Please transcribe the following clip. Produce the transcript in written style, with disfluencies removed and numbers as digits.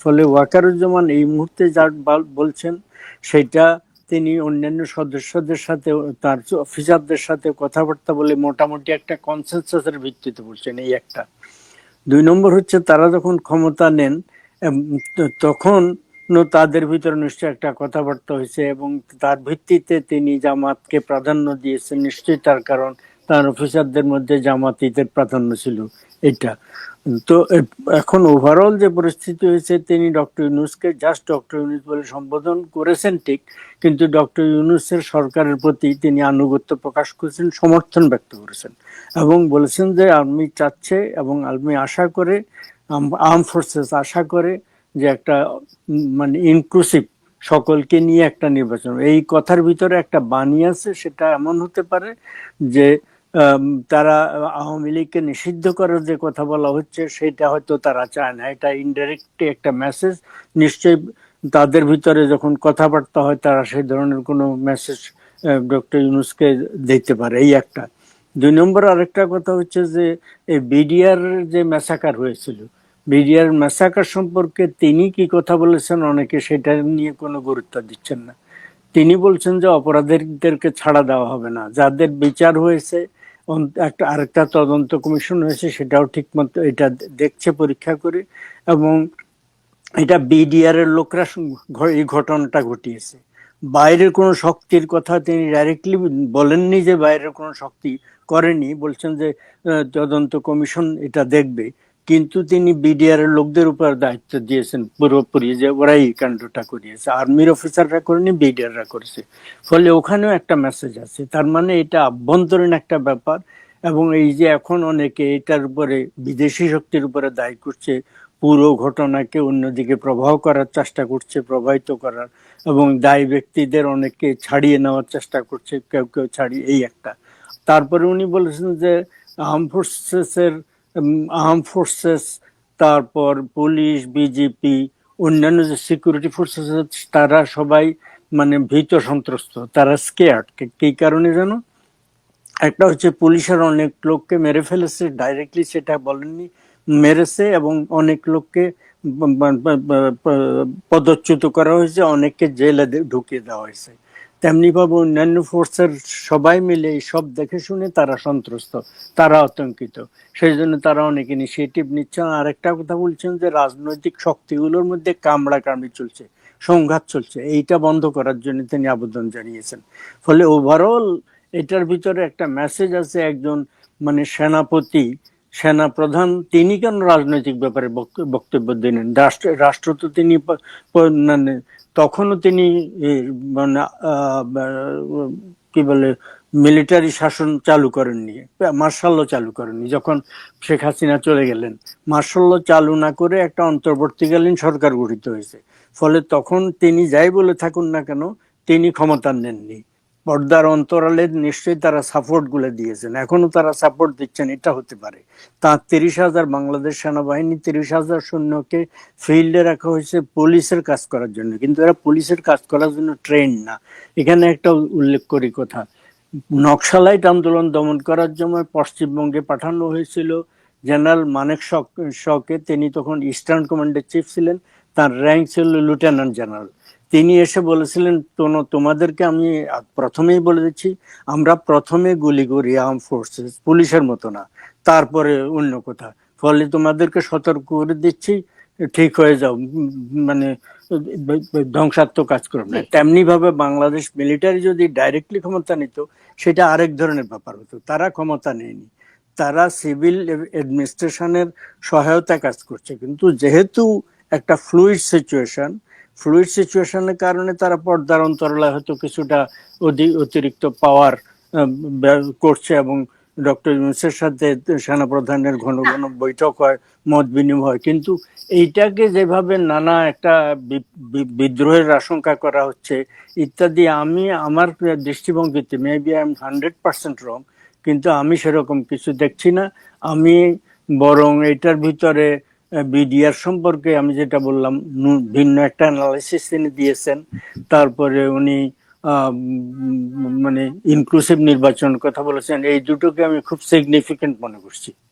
ফলে ওয়াকারুজ্জামান এই মুহূর্তে যা বলছেন সেটা তিনি অন্যান্য সদস্যদের সাথে, তার অফিসারদের সাথে কথাবার্তা বলে মোটামুটি একটা কনসেনসাসের ভিত্তিতে বলছেন, এই একটা। 2 নম্বর হচ্ছে তারা যখন ক্ষমতা নেন তখন তাদের ভিতরে নিশ্চয়ই একটা কথাবার্তা হয়েছে এবং তার ভিত্তিতে তিনি জামাতকে প্রাধান্য দিয়েছেন। নিশ্চয়ই তার কারণ তার অফিসারদের মধ্যে জামাতিদের প্রাধান্য ছিল এটা। তো এখন ওভারঅল যে পরিস্থিতি হয়েছে, তিনি ডক্টর ইউনূসকে জাস্ট ডক্টর ইউনূস বলে সম্বোধন করেছেন ঠিক, কিন্তু ডক্টর ইউনূসের সরকারের প্রতি তিনি আনুগত্য প্রকাশ করেছেন, সমর্থন ব্যক্ত করেছেন এবং বলেছেন যে আর্মি চাচ্ছে এবং আর্মি আশা করে, আর্ম ফোর্সেস আশা করে যে একটা মানে ইনক্লুসিভ, সকলকে নিয়ে একটা নির্বাচন। এই কথার ভিতরে একটা বাণী আছে, সেটা এমন হতে পারে যে তারা আওয়ামী লীগকে নিষিদ্ধ করার যে কথা বলা হচ্ছে সেটা হয়তো তারা চায় না, এটা ইনডাইরেক্টলি একটা মেসেজ। নিশ্চয়ই তাদের ভিতরে যখন কথাবার্তা হয় তারা সেই ধরনের কোনো মেসেজ ডক্টর ইউনূসকে দিতে পারে, এই একটা। 2 নম্বর আরেকটা কথা হচ্ছে যে এই বিডিআর যে ম্যাসাকার হয়েছিল, বিডিআর ম্যাসাকার সম্পর্কে তিনি কি কথা বলেছেন, অনেকে সেটা নিয়ে কোনো গুরুত্ব দিচ্ছেন না। তিনি বলছেন যে অপরাধীদেরকে ছাড়া দেওয়া হবে না, যাদের বিচার হয়েছে, একটা আরেকটা তদন্ত কমিশন হয়েছে, সেটাও ঠিক মতো এটা দেখছে পরীক্ষা করে, এবং এটা বিডিআর এর লোকরা এই ঘটনাটা ঘটিয়েছে। বাইরের কোনো শক্তির কথা তিনি ডাইরেক্টলি বলেননি যে বাইরের কোনো শক্তি করেনি, বলছেন যে তদন্ত কমিশন এটা দেখবে, কিন্তু তিনি বিডিআর এর লোকদের উপর দায়িত্ব দিয়েছেন পুরোপুরি, যে ওরাই এই কাণ্ডটা করিয়েছে, আর্মির অফিসাররা করেনি, বিডিআররা করেছে। ফলে ওখানেও একটা মেসেজ আছে, তার মানে এটা আভ্যন্তরীণ একটা ব্যাপার। এবং এই যে এখন অনেকে এটার উপরে বিদেশি শক্তির উপরে দায়ী করছে, পুরো ঘটনাকে অন্যদিকে প্রবাহ করার চেষ্টা করছে, প্রবাহিত করার, এবং দায়ী ব্যক্তিদের অনেককে ছাড়িয়ে নেওয়ার চেষ্টা করছে, কেউ কেউ ছাড়িয়ে, এই একটা। তারপরে উনি বলেছেন যে আর্ম ফোর্সেস, তারপর পুলিশ, বিজেপি, অন্যান্য যে সিকিউরিটি ফোর্সেস, তারা সবাই মানে ভীত সন্ত্রস্ত, তারা স্কেয়ার্ড। কি কারণে জানো? একটা হচ্ছে পুলিশের অনেক লোককে মেরে ফেলেছে, ডাইরেক্টলি সেটা বলেননি, মেরেছে, এবং অনেক লোককে পদচ্যুত করা হয়েছে, অনেককে জেলে ঢুকিয়ে দেওয়া হয়েছে। তেমনি ভাবে অন্যান্য ফোর্সের সবাই মিলে এই সব দেখে শুনে তারা সন্ত্রস্ত, তারা আতঙ্কিত, সেই জন্য তারা অনেক ইনিশিয়েটিভ নিচ্ছে। আর একটা কথা বলছেন যে রাজনৈতিক শক্তিগুলোর মধ্যে কামড়াকামড়ি চলছে, সংঘাত চলছে, এইটা বন্ধ করার জন্য তিনি আবেদন জানিয়েছেন। ফলে ওভারঅল এটার ভিতরে একটা মেসেজ আছে। একজন মানে সেনাপতি, সেনা প্রধান, তিনি কেন রাজনৈতিক ব্যাপারে বক্তব্য দিলেন? রাষ্ট্র তো তিনি মানে তখনও তিনি মানে কি বলে মিলিটারি শাসন চালু করেননি, মার্শাল ল চালু করেননি। যখন শেখ হাসিনা চলে গেলেন, মার্শাল ল চালু না করে একটা অন্তর্বর্তীকালীন সরকার গঠিত হয়েছে। ফলে তখন তিনি যাই বলে থাকুন না কেন, তিনি ক্ষমতা নেননি। পর্দার অন্তরালে নিশ্চয়ই তারা সাপোর্ট গুলো দিয়েছেন, এখনো তারা সাপোর্ট দিচ্ছেন, এটা হতে পারে। তার 30,000 বাংলাদেশ সেনাবাহিনী, 30,000 সৈন্যকে ফিল্ডে রাখা হয়েছে পুলিশের কাজ করার জন্য, কিন্তু এরা পুলিশের কাজ করার জন্য ট্রেন না। এখানে একটা উল্লেখ করি কথা, নকশালাইট আন্দোলন দমন করার জন্য পশ্চিমবঙ্গে পাঠানো হয়েছিল জেনারেল মানেক শকে, তিনি তখন ইস্টার্ন কমান্ডের চিফ ছিলেন, তার র্যাঙ্ক ছিল লিeutenant জেনারেল। তিনি এসে বলেছিলেন, তোমাদেরকে আমি প্রথমেই বলে দিচ্ছি, আমরা প্রথমে গুলি করি আর্ম ফোর্সেস, পুলিশের মতো না, তারপরে অন্য কথা। ফলে তোমাদেরকে সতর্ক করে দিচ্ছি, ঠিক হয়ে যাও, মানে ধ্বংসাত্মক কাজ করবে না। তেমনি ভাবে বাংলাদেশ মিলিটারি যদি ডাইরেক্টলি ক্ষমতা নিত, সেটা আরেক ধরনের ব্যাপার হতো। তারা ক্ষমতা নেয়নি, তারা সিভিল অ্যাডমিনিস্ট্রেশনের সহায়তা কাজ করছে। কিন্তু যেহেতু একটা ফ্লুইড সিচুয়েশনের কারণে তারা পর্দার অন্তরালে হয়তো কিছুটা অতিরিক্ত পাওয়ার করছে, এবং ডক্টর ইউনূসের সাথে সেনাপ্রধানের ঘন ঘন বৈঠক হয়, মত বিনিময় হয়। কিন্তু এইটাকে যেভাবে নানা একটা বিদ্রোহের আশঙ্কা করা হচ্ছে ইত্যাদি, আমি আমার দৃষ্টিভঙ্গিতে, মেবি আই এম 100% রং, কিন্তু আমি সেরকম কিছু দেখছি না। আমি বরং এটার ভিতরে বিডিআর সম্পর্কে আমি যেটা বললাম, ভিন্ন একটা অ্যানালাইসিস তিনি দিয়েছেন। তারপরে উনি মানে ইনক্লুসিভ নির্বাচন কথা বলেছেন, এই দুটোকে আমি খুব সিগনিফিকেন্ট মনে করছি।